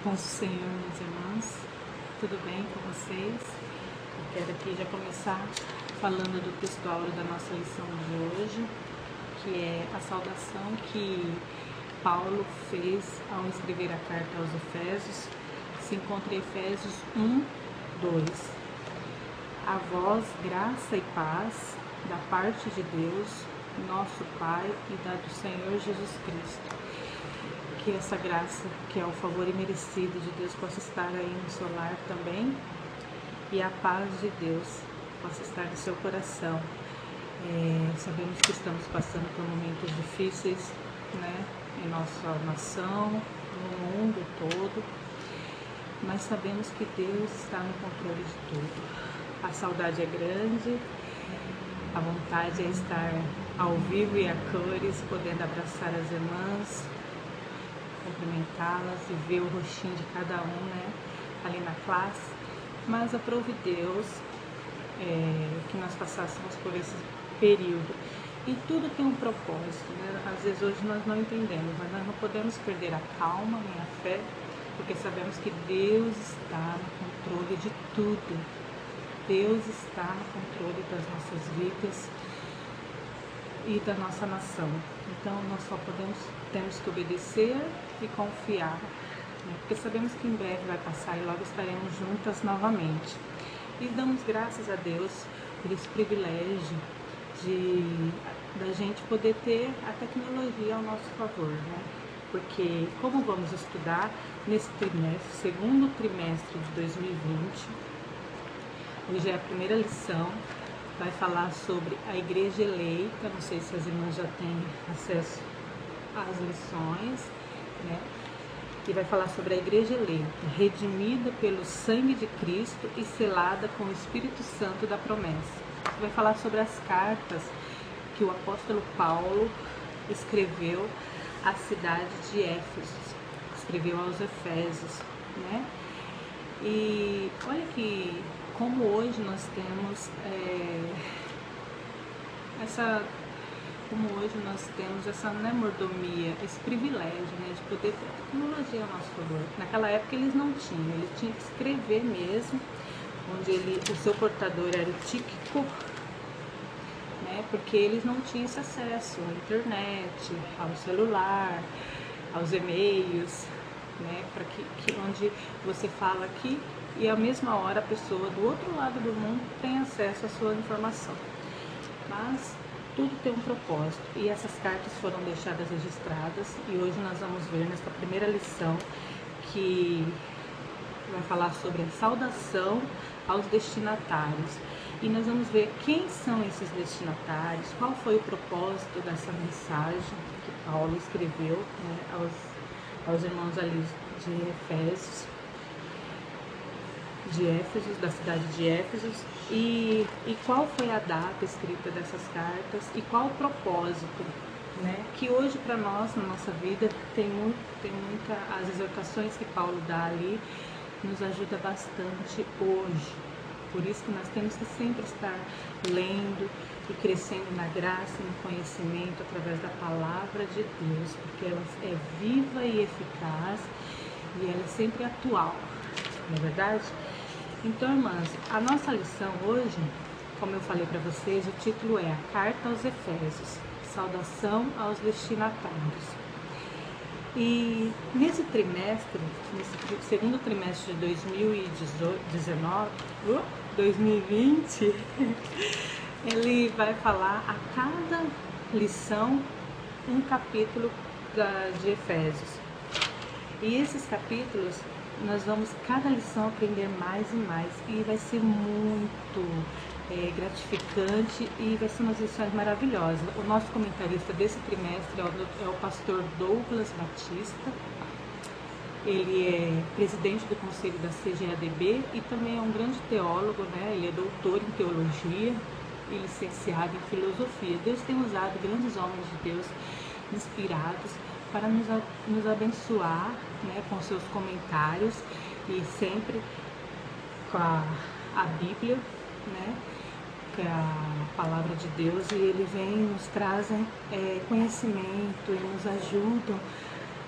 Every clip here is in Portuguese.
Com o Senhor, meus irmãos, tudo bem com vocês? Eu quero aqui já começar falando do texto áureo da nossa lição de hoje, que é a saudação que Paulo fez ao escrever a carta aos Efésios. Se encontra em Efésios 1, 2. A vós, graça e paz da parte de Deus, nosso Pai, e da do Senhor Jesus Cristo. Que essa graça, que é o favor imerecido de Deus, possa estar aí no seu lar também, e a paz de Deus possa estar no seu coração. Sabemos que estamos passando por momentos difíceis, né, em nossa nação, no mundo todo, mas sabemos que Deus está no controle de tudo. A saudade é grande, a vontade é estar ao vivo e a cores, podendo abraçar as irmãs, cumprimentá-las e ver o rostinho de cada um, né, ali na classe. Mas aprove Deus que nós passássemos por esse período. E tudo tem um propósito, né? Às vezes hoje nós não entendemos, mas nós não podemos perder a calma nem a fé, porque sabemos que Deus está no controle de tudo. Deus está no controle das nossas vidas e da nossa nação. Então nós só temos que obedecer e confiar, né? Porque sabemos que em breve vai passar e logo estaremos juntas novamente. E damos graças a Deus por esse privilégio da gente poder ter a tecnologia ao nosso favor, né? Porque como vamos estudar nesse trimestre, segundo trimestre de 2020, hoje é a primeira lição, vai falar sobre a igreja eleita. Não sei se as irmãs já têm acesso às lições, né? E vai falar sobre a igreja eleita, redimida pelo sangue de Cristo e selada com o Espírito Santo da promessa. Vai falar sobre as cartas que o apóstolo Paulo escreveu à cidade de Éfeso, escreveu aos Efésios, né? E olha que como hoje nós temos essa mordomia, esse privilégio, né, de poder ter a tecnologia ao nosso favor. Naquela época eles não tinham, ele tinha que escrever mesmo, onde o seu portador era o Tíquico, né, porque eles não tinham esse acesso à internet, ao celular, aos e-mails, né, para onde você fala aqui e à mesma hora a pessoa do outro lado do mundo tem acesso à sua informação. Mas tudo tem um propósito e essas cartas foram deixadas registradas, e hoje nós vamos ver nesta primeira lição que vai falar sobre a saudação aos destinatários. E nós vamos ver quem são esses destinatários, qual foi o propósito dessa mensagem que Paulo escreveu, né, aos irmãos ali de Éfeso, da cidade de Éfeso, e qual foi a data escrita dessas cartas e qual o propósito, né? Que hoje para nós, na nossa vida, tem muita, as exortações que Paulo dá ali nos ajuda bastante hoje. Por isso que nós temos que sempre estar lendo e crescendo na graça e no conhecimento através da palavra de Deus, porque ela é viva e eficaz e ela é sempre atual, não é verdade? Então, irmãs, a nossa lição hoje, como eu falei para vocês, o título é a Carta aos Efésios, saudação aos destinatários. E nesse trimestre, nesse segundo trimestre de 2020, ele vai falar a cada lição um capítulo de Efésios. E esses capítulos nós vamos cada lição aprender mais e mais, e vai ser muito gratificante e vai ser umas lições maravilhosas. O nosso comentarista desse trimestre é o pastor Douglas Batista. Ele é presidente do conselho da CGADB e também é um grande teólogo, né? Ele é doutor em teologia e licenciado em filosofia. Deus tem usado grandes homens de Deus inspirados para nos abençoar, né, com seus comentários e sempre com a Bíblia, né, que é a palavra de Deus, e ele vem nos trazem conhecimento e nos ajudam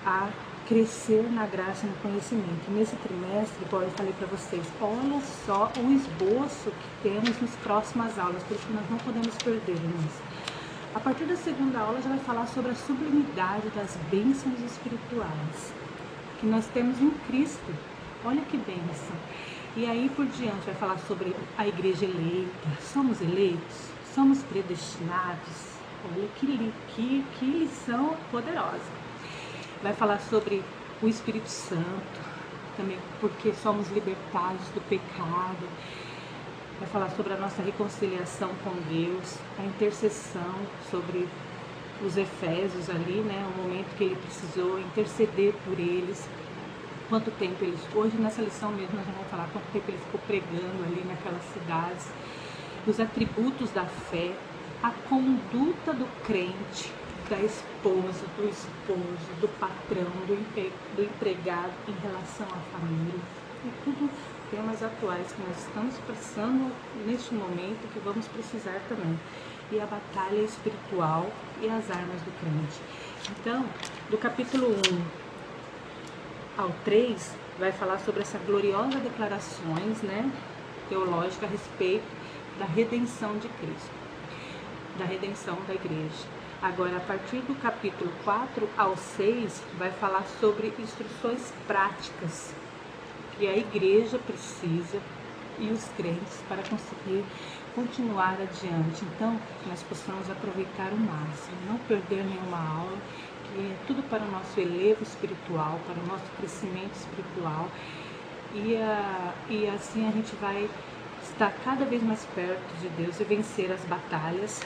a crescer na graça e no conhecimento. Nesse trimestre, igual eu falei para vocês, olha só o esboço que temos nas próximas aulas, por isso que nós não podemos perder, irmãos. A partir da segunda aula já vai falar sobre a sublimidade das bênçãos espirituais que nós temos em Cristo. Olha que bênção. E aí por diante vai falar sobre a igreja eleita. Somos eleitos? Somos predestinados? Olha que lição poderosa. Vai falar sobre o Espírito Santo, também porque somos libertados do pecado. Vai falar sobre a nossa reconciliação com Deus, a intercessão, sobre os Efésios ali, né? O momento que ele precisou interceder por eles. Quanto tempo eles... Hoje nessa lição mesmo nós vamos falar quanto tempo ele ficou pregando ali naquelas cidades. Os atributos da fé, a conduta do crente, da esposa, do esposo, do patrão, do empregado em relação à família. E tudo temas atuais que nós estamos passando neste momento, que vamos precisar também. E a batalha espiritual e as armas do crente. Então, do capítulo 1 ao 3, vai falar sobre essa gloriosa declarações, né, teológica a respeito da redenção de Cristo, da redenção da igreja. Agora, a partir do capítulo 4 ao 6, vai falar sobre instruções práticas que a igreja precisa e os crentes para conseguir continuar adiante. Então, que nós possamos aproveitar o máximo, não perder nenhuma aula, que é tudo para o nosso elevo espiritual, para o nosso crescimento espiritual. E assim a gente vai estar cada vez mais perto de Deus e vencer as batalhas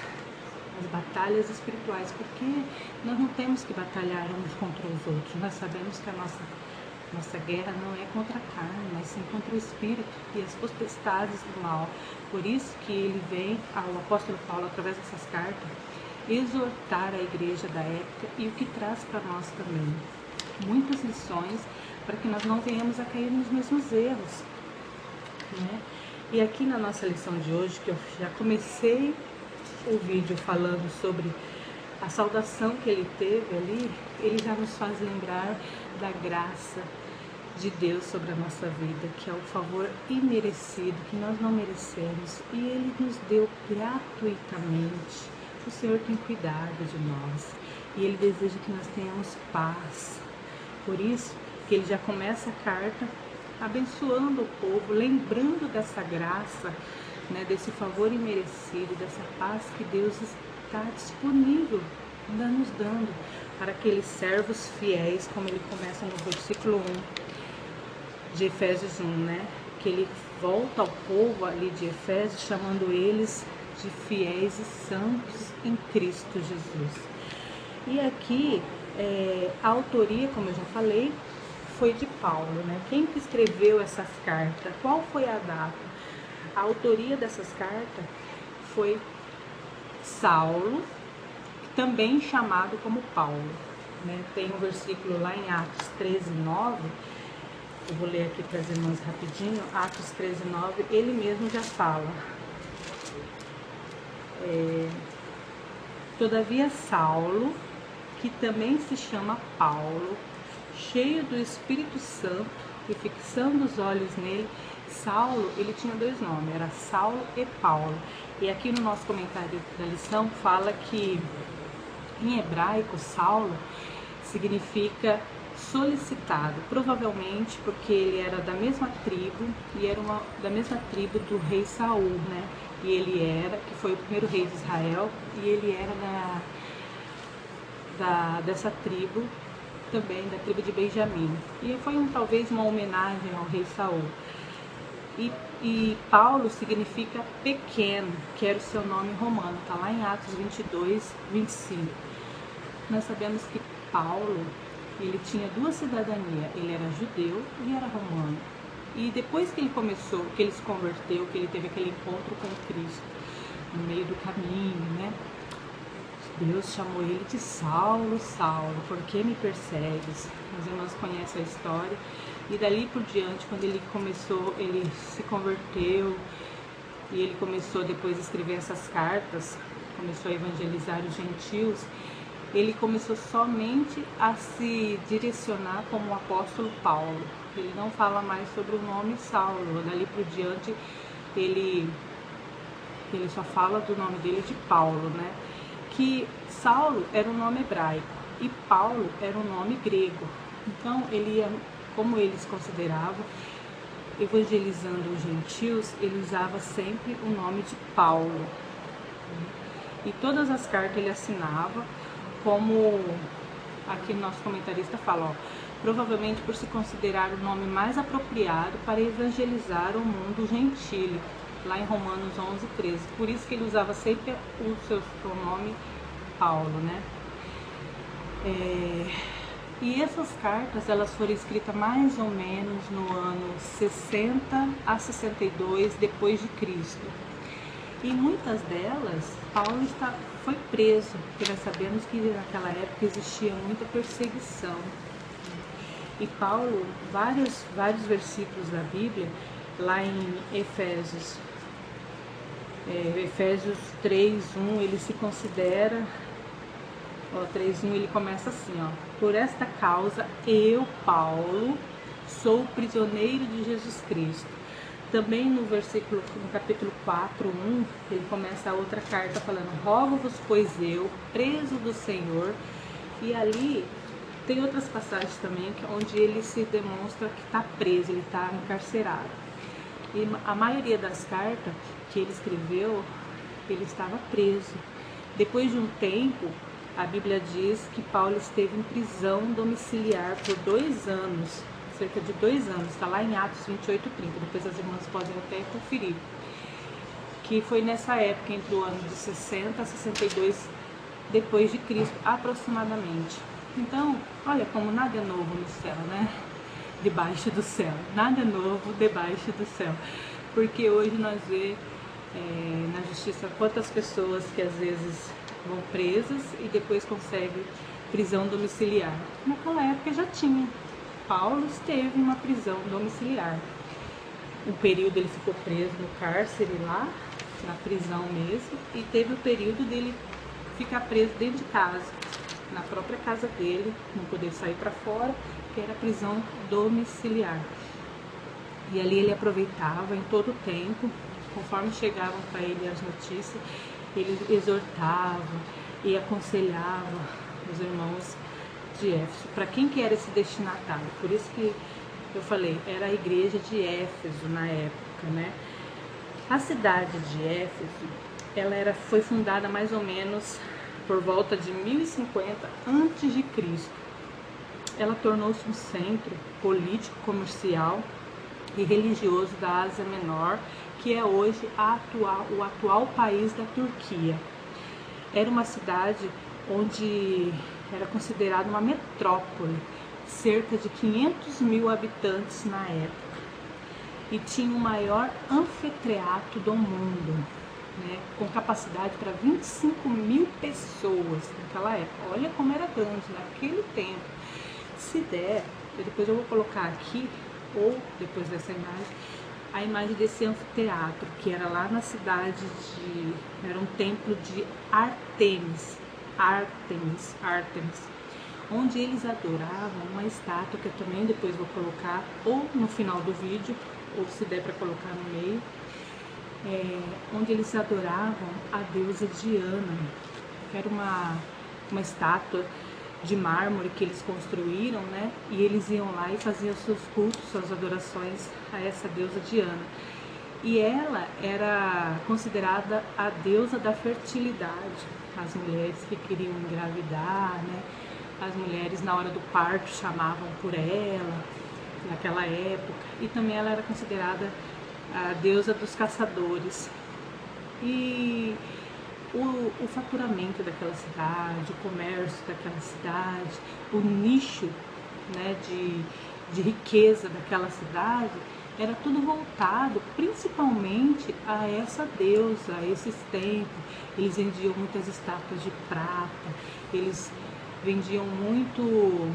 espirituais, porque nós não temos que batalhar uns contra os outros. Nós sabemos que a nossa guerra não é contra a carne, mas sim contra o espírito e as potestades do mal. Por isso que ele vem, ao apóstolo Paulo, através dessas cartas, exortar a igreja da época, e o que traz para nós também muitas lições para que nós não venhamos a cair nos mesmos erros, né? E aqui na nossa lição de hoje, que eu já comecei o vídeo falando sobre a saudação que ele teve ali, ele já nos faz lembrar da graça de Deus sobre a nossa vida, que é o favor imerecido, que nós não merecemos, e ele nos deu gratuitamente. O Senhor tem cuidado de nós e ele deseja que nós tenhamos paz. Por isso que ele já começa a carta abençoando o povo, lembrando dessa graça, né, desse favor imerecido, dessa paz que Deus está disponível, ainda nos dando para aqueles servos fiéis, como ele começa no versículo 1 de Efésios 1, né? Que ele volta ao povo ali de Efésios, chamando eles de fiéis e santos em Cristo Jesus. E aqui, a autoria, como eu já falei, foi de Paulo, né? Quem que escreveu essas cartas? Qual foi a data? A autoria dessas cartas foi Saulo, também chamado como Paulo, né? Tem um versículo lá em Atos 13:9, eu vou ler aqui para as irmãs rapidinho. Atos 13:9, ele mesmo já fala: todavia Saulo, que também se chama Paulo, cheio do Espírito Santo e fixando os olhos nele. Saulo, ele tinha dois nomes, era Saulo e Paulo. E aqui no nosso comentário da lição fala que em hebraico Saulo significa solicitado, provavelmente porque ele era da mesma tribo e era da mesma tribo do rei Saul, né? E ele era, que foi o primeiro rei de Israel, e ele era dessa tribo, também da tribo de Benjamim. E foi talvez uma homenagem ao rei Saul. E Paulo significa pequeno, que era o seu nome romano, está lá em Atos 22:25. Nós sabemos que Paulo, ele tinha duas cidadanias, ele era judeu e era romano. E depois que ele começou, que ele se converteu, que ele teve aquele encontro com Cristo no meio do caminho, né? Deus chamou ele de Saulo, Saulo, por que me persegues? As irmãs conhecem a história. E dali por diante, quando ele começou, ele se converteu e ele começou depois a escrever essas cartas, começou a evangelizar os gentios. ele começou somente a se direcionar como o apóstolo Paulo. Ele não fala mais sobre o nome Saulo. Dali por diante, ele só fala do nome dele de Paulo, né? Que Saulo era um nome hebraico e Paulo era um nome grego. Então, ele ia, como eles consideravam, evangelizando os gentios, ele usava sempre o nome de Paulo. E todas as cartas ele assinava, como aqui nosso comentarista fala, ó, provavelmente por se considerar o nome mais apropriado para evangelizar o mundo gentílico, lá em Romanos 11:13. Por isso que ele usava sempre o seu nome Paulo, né? E essas cartas, elas foram escritas mais ou menos no ano 60 a 62 depois de Cristo. E muitas delas, Paulo foi preso, porque nós sabemos que naquela época existia muita perseguição. E Paulo, vários versículos da Bíblia, lá em Efésios 3:1, ele se considera, 3:1, ele começa assim, ó: por esta causa eu, Paulo, sou prisioneiro de Jesus Cristo. Também no capítulo 4:1, ele começa a outra carta falando: rogo-vos, pois eu, preso do Senhor. E ali tem outras passagens também onde ele se demonstra que está preso, ele está encarcerado. E a maioria das cartas que ele escreveu, ele estava preso. Depois de um tempo, a Bíblia diz que Paulo esteve em prisão domiciliar por 2 anos, cerca de 2 anos, está lá em Atos 28:30, depois as irmãs podem até conferir. Que foi nessa época, entre o ano de 60 a 62 depois de Cristo, aproximadamente. Então, olha como nada é novo no céu, né? Debaixo do céu. Nada é novo debaixo do céu. Porque hoje nós vemos na justiça quantas pessoas que às vezes vão presas e depois conseguem prisão domiciliar. Naquela época já tinha. Paulo esteve em uma prisão domiciliar. Um período ele ficou preso no cárcere lá, na prisão mesmo, e teve o período dele ficar preso dentro de casa, na própria casa dele, não poder sair para fora, que era prisão domiciliar. E ali ele aproveitava em todo o tempo, conforme chegavam para ele as notícias, ele exortava e aconselhava os irmãos de Éfeso. Para quem que era esse destinatário? Por isso que eu falei, era a igreja de Éfeso na época, né? A cidade de Éfeso, foi fundada mais ou menos por volta de 1050 a.C. Ela tornou-se um centro político, comercial e religioso da Ásia Menor, que é hoje o atual país da Turquia. Era uma cidade onde era considerada uma metrópole, cerca de 500 mil habitantes na época, e tinha o maior anfiteatro do mundo, né, com capacidade para 25 mil pessoas naquela época. Olha como era grande naquele tempo. Se der, depois eu vou colocar aqui, ou depois dessa imagem, a imagem desse anfiteatro, que era lá na cidade era um templo de Ártemis, onde eles adoravam uma estátua, que eu também depois vou colocar, ou no final do vídeo, ou se der para colocar no meio, onde eles adoravam a deusa Diana, que era uma estátua de mármore que eles construíram, né? E eles iam lá e faziam seus cultos, suas adorações a essa deusa Diana. E ela era considerada a deusa da fertilidade. As mulheres que queriam engravidar, né? As mulheres na hora do parto chamavam por ela, naquela época. E também ela era considerada a deusa dos caçadores. E o faturamento daquela cidade, o comércio daquela cidade, o nicho, né, de riqueza daquela cidade, era tudo voltado principalmente a essa deusa, a esses templos. Eles vendiam muitas estátuas de prata, eles vendiam muito,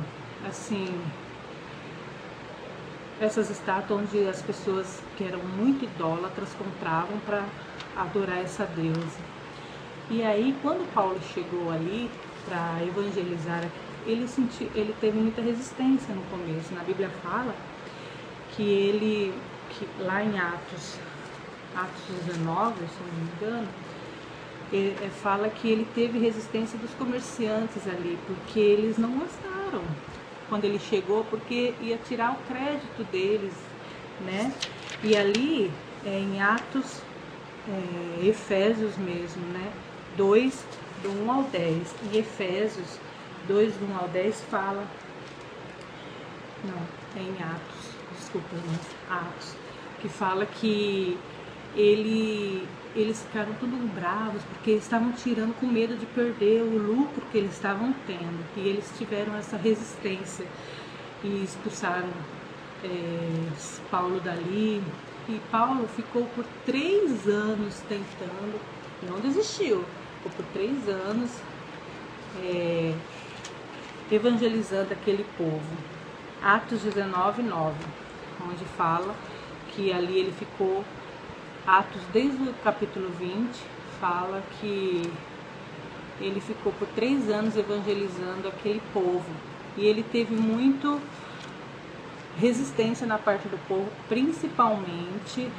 assim, essas estátuas onde as pessoas que eram muito idólatras compravam para adorar essa deusa. E aí, quando Paulo chegou ali, para evangelizar, ele teve muita resistência no começo. Na Bíblia fala que lá em Atos 19, se não me engano, fala que ele teve resistência dos comerciantes ali, porque eles não gostaram quando ele chegou, porque ia tirar o crédito deles, né? E ali em Atos, Efésios mesmo, né? 2, do 1 ao 10. Em Efésios 2, do 1 ao 10 fala... Não, é em Atos, desculpa, Atos, que fala que eles ficaram tudo bravos, porque estavam tirando com medo de perder o lucro que eles estavam tendo. E eles tiveram essa resistência e expulsaram Paulo dali. E Paulo ficou por 3 anos tentando, não desistiu, ficou por 3 anos evangelizando aquele povo. Atos 19, 9, onde fala que ali ele ficou, Atos desde o capítulo 20, fala que ele ficou por 3 anos evangelizando aquele povo. E ele teve muito resistência na parte do povo, principalmente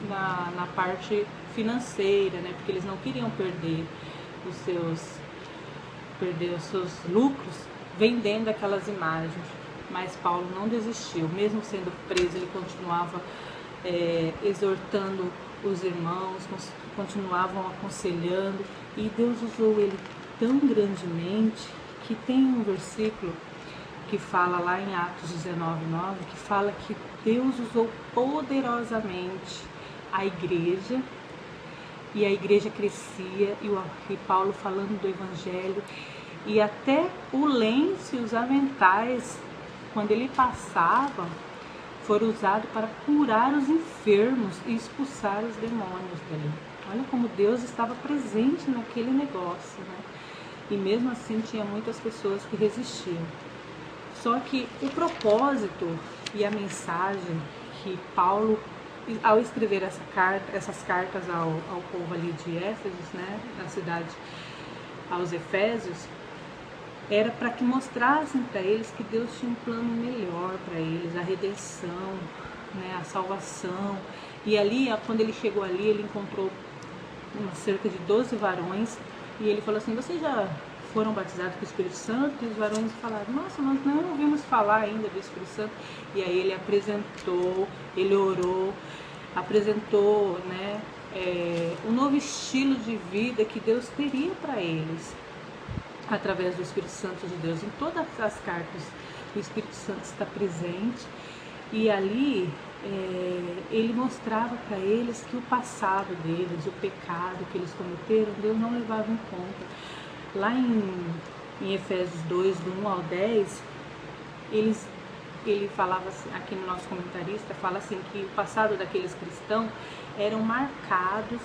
na parte financeira, né? Porque eles não queriam perder os seus lucros vendendo aquelas imagens. Mas Paulo não desistiu, mesmo sendo preso, ele continuava exortando os irmãos, continuavam aconselhando, e Deus usou ele tão grandemente que tem um versículo que fala lá em Atos 19, 9, que fala que Deus usou poderosamente a igreja, e a igreja crescia, e Paulo falando do evangelho, e até o lenço e os aventais, quando ele passava, foram usados para curar os enfermos e expulsar os demônios dali. Olha como Deus estava presente naquele negócio, né? E mesmo assim tinha muitas pessoas que resistiam. Só que o propósito e a mensagem que Paulo, ao escrever essas cartas ao povo ali de Éfeso, né, na cidade, aos Efésios, era para que mostrassem para eles que Deus tinha um plano melhor para eles, a redenção, né, a salvação. E ali, quando ele chegou ali, ele encontrou cerca de 12 varões, e ele falou assim: vocês já foram batizados com o Espírito Santo? E os varões falaram: nossa, nós não ouvimos falar ainda do Espírito Santo. E aí ele apresentou, ele orou, apresentou, né, um novo estilo de vida que Deus teria para eles, através do Espírito Santo de Deus. Em todas as cartas o Espírito Santo está presente, e ali ele mostrava para eles que o passado deles, o pecado que eles cometeram, Deus não levava em conta. Lá em Efésios 2, do 1 ao 10, ele falava assim, aqui no nosso comentarista, fala assim, que o passado daqueles cristãos eram marcados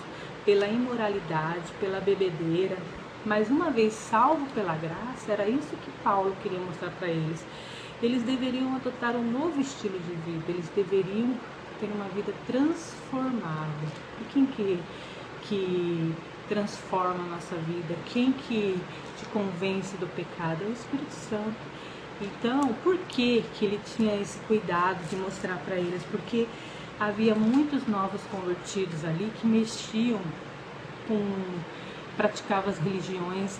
pela imoralidade, pela bebedeira. Mas uma vez salvo pela graça, era isso que Paulo queria mostrar para eles. Eles deveriam adotar um novo estilo de vida, eles deveriam ter uma vida transformada. E quem que transforma a nossa vida? Quem que te convence do pecado? É o Espírito Santo. Então, por que ele tinha esse cuidado de mostrar para eles? Porque havia muitos novos convertidos ali que mexiam praticavam as religiões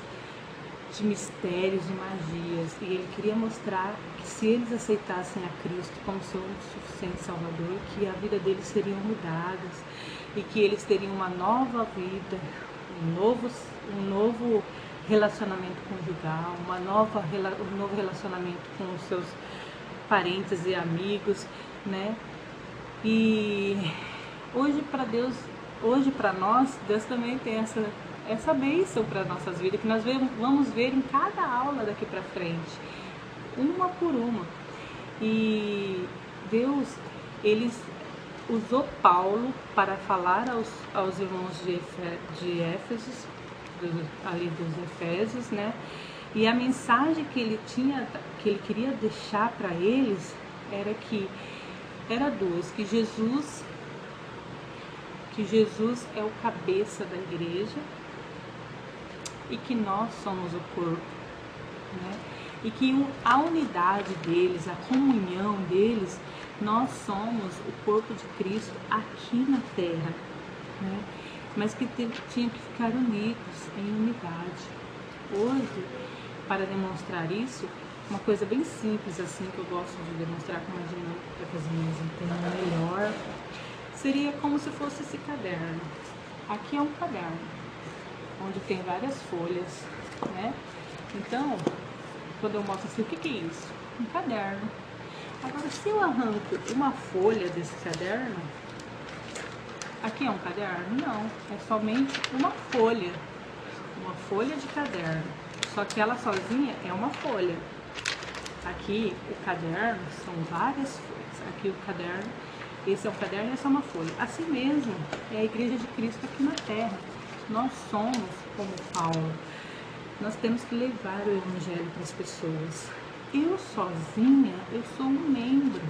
de mistérios e magias, e ele queria mostrar que se eles aceitassem a Cristo como seu suficiente Salvador, que a vida deles seriam mudadas, e que eles teriam uma nova vida, um novo relacionamento conjugal, um novo relacionamento com os seus parentes e amigos, né? E hoje para nós, Deus também tem essa bênção para nossas vidas, que nós vamos ver em cada aula daqui para frente, uma por uma. E Deus, ele usou Paulo para falar aos irmãos de Éfeso, ali dos Efésios, né? E a mensagem que ele queria deixar para eles era duas: que Jesus é o cabeça da igreja, e que nós somos o corpo, né? E que a unidade deles, a comunhão deles, nós somos o corpo de Cristo aqui na terra, né? Mas que tinham que ficar unidos em unidade. Hoje, para demonstrar isso, uma coisa bem simples assim que eu gosto de demonstrar com uma dinâmica para que as meninas entendam melhor, seria como se fosse esse caderno. Aqui é um caderno, onde tem várias folhas, né? Então, quando eu mostro assim, o que é isso? Um caderno. Agora, se eu arranco uma folha desse caderno, aqui é um caderno? Não, é somente uma folha de caderno. Só que ela sozinha é uma folha. Aqui o caderno são várias folhas. Aqui o caderno, esse é um caderno e essa é uma folha. Assim mesmo é a Igreja de Cristo aqui na Terra. Nós somos como Paulo. Nós temos que levar o Evangelho para as pessoas. Eu sozinha, eu sou um membro,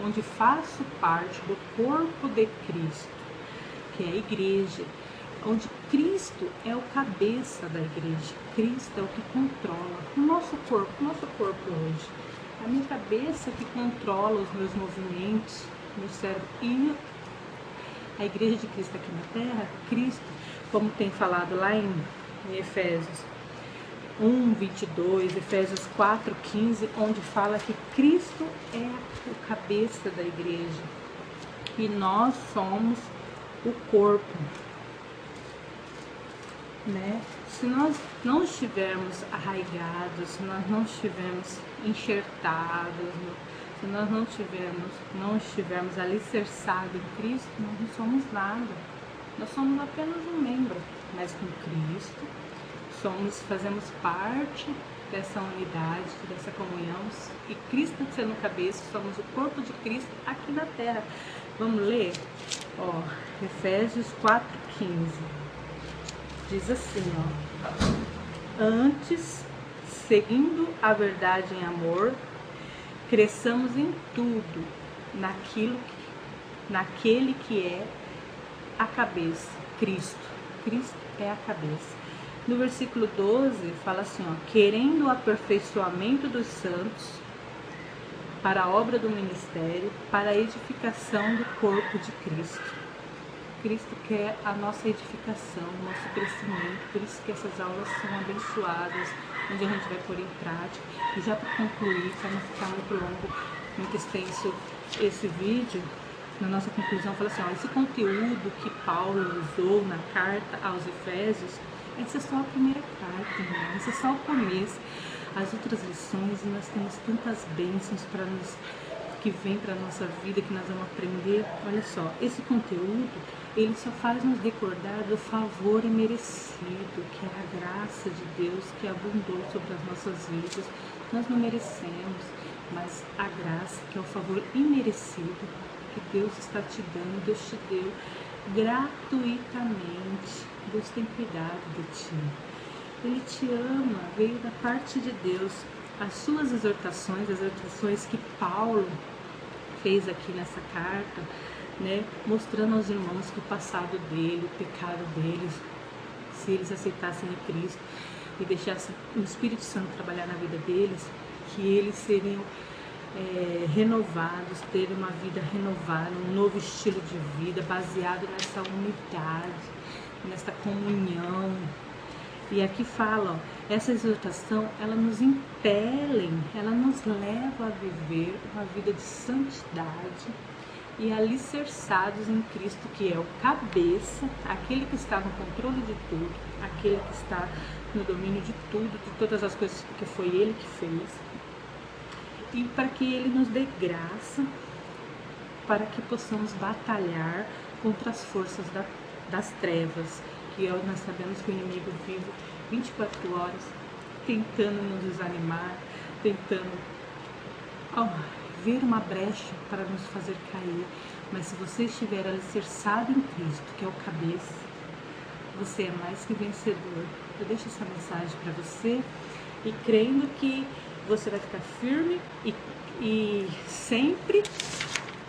onde faço parte do corpo de Cristo, que é a igreja, onde Cristo é o cabeça da igreja. Cristo é o que controla o nosso corpo hoje. A minha cabeça que controla os meus movimentos, meu cérebro. E a igreja de Cristo aqui na Terra, Cristo, como tem falado lá em Efésios 1:22, Efésios 4:15, onde fala que Cristo é o cabeça da igreja e nós somos o corpo, né? Se nós não estivermos arraigados, se nós não estivermos enxertados, se nós não estivermos alicerçados em Cristo, nós não somos nada. Nós somos apenas um membro, mas com Cristo fazemos parte dessa unidade, dessa comunhão, e Cristo sendo cabeça, somos o corpo de Cristo aqui na terra. Vamos ler? Efésios 4:15. Diz assim, antes, seguindo a verdade em amor, cresçamos em tudo, naquele que é a cabeça, Cristo. Cristo é a cabeça. No versículo 12 fala assim, querendo o aperfeiçoamento dos santos para a obra do ministério, para a edificação do corpo de Cristo. Cristo quer a nossa edificação, o nosso crescimento, por isso que essas aulas são abençoadas, onde a gente vai pôr em prática. E já para concluir, para não ficar muito longo, muito extenso esse vídeo, na nossa conclusão fala assim, esse conteúdo que Paulo usou na carta aos Efésios, essa é só a primeira carta, né? Esse é só o começo. As outras lições, nós temos tantas bênçãos que vem para a nossa vida, que nós vamos aprender. Olha só, esse conteúdo, ele só faz nos recordar do favor imerecido, que é a graça de Deus que abundou sobre as nossas vidas. Nós não merecemos, mas a graça, que é o favor imerecido, que Deus está te dando, Deus te deu gratuitamente. Deus tem cuidado de ti. Ele te ama, veio da parte de Deus. As suas exortações que Paulo fez aqui nessa carta, né, mostrando aos irmãos que o passado dele, o pecado deles, se eles aceitassem a Cristo e deixassem o Espírito Santo trabalhar na vida deles, que eles seriam renovados, ter uma vida renovada, um novo estilo de vida baseado nessa unidade, nessa comunhão. E aqui fala, essa exortação, ela nos impele, ela nos leva a viver uma vida de santidade e alicerçados em Cristo, que é o cabeça, aquele que está no controle de tudo, aquele que está no domínio de tudo, de todas as coisas, porque foi Ele que fez. E para que Ele nos dê graça, para que possamos batalhar contra as forças das trevas, que nós sabemos que o inimigo vive 24 horas tentando nos desanimar, tentando ver uma brecha para nos fazer cair. Mas se você estiver alicerçado em Cristo, que é o cabeça, você é mais que vencedor. Eu deixo essa mensagem para você e crendo que você vai ficar firme e sempre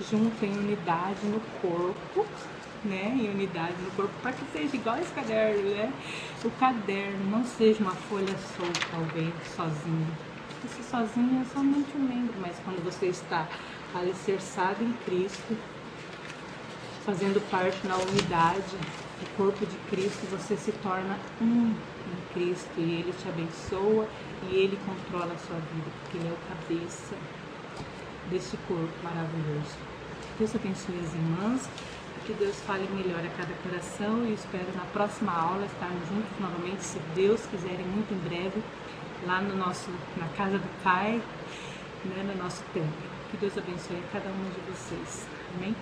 junto em unidade no corpo, né, em unidade no corpo, para que seja igual esse caderno, né? O caderno não seja uma folha solta ao vento, sozinho. Você sozinho é somente um membro, mas quando você está alicerçado em Cristo, fazendo parte na unidade do corpo de Cristo, você se torna um em Cristo e Ele te abençoa e Ele controla a sua vida, porque Ele é o cabeça desse corpo maravilhoso. Deus abençoe as irmãs, que Deus fale melhor a cada coração e espero na próxima aula estarmos juntos novamente, se Deus quiser, muito em breve, lá na casa do Pai, né, no nosso templo. Que Deus abençoe a cada um de vocês. Amém?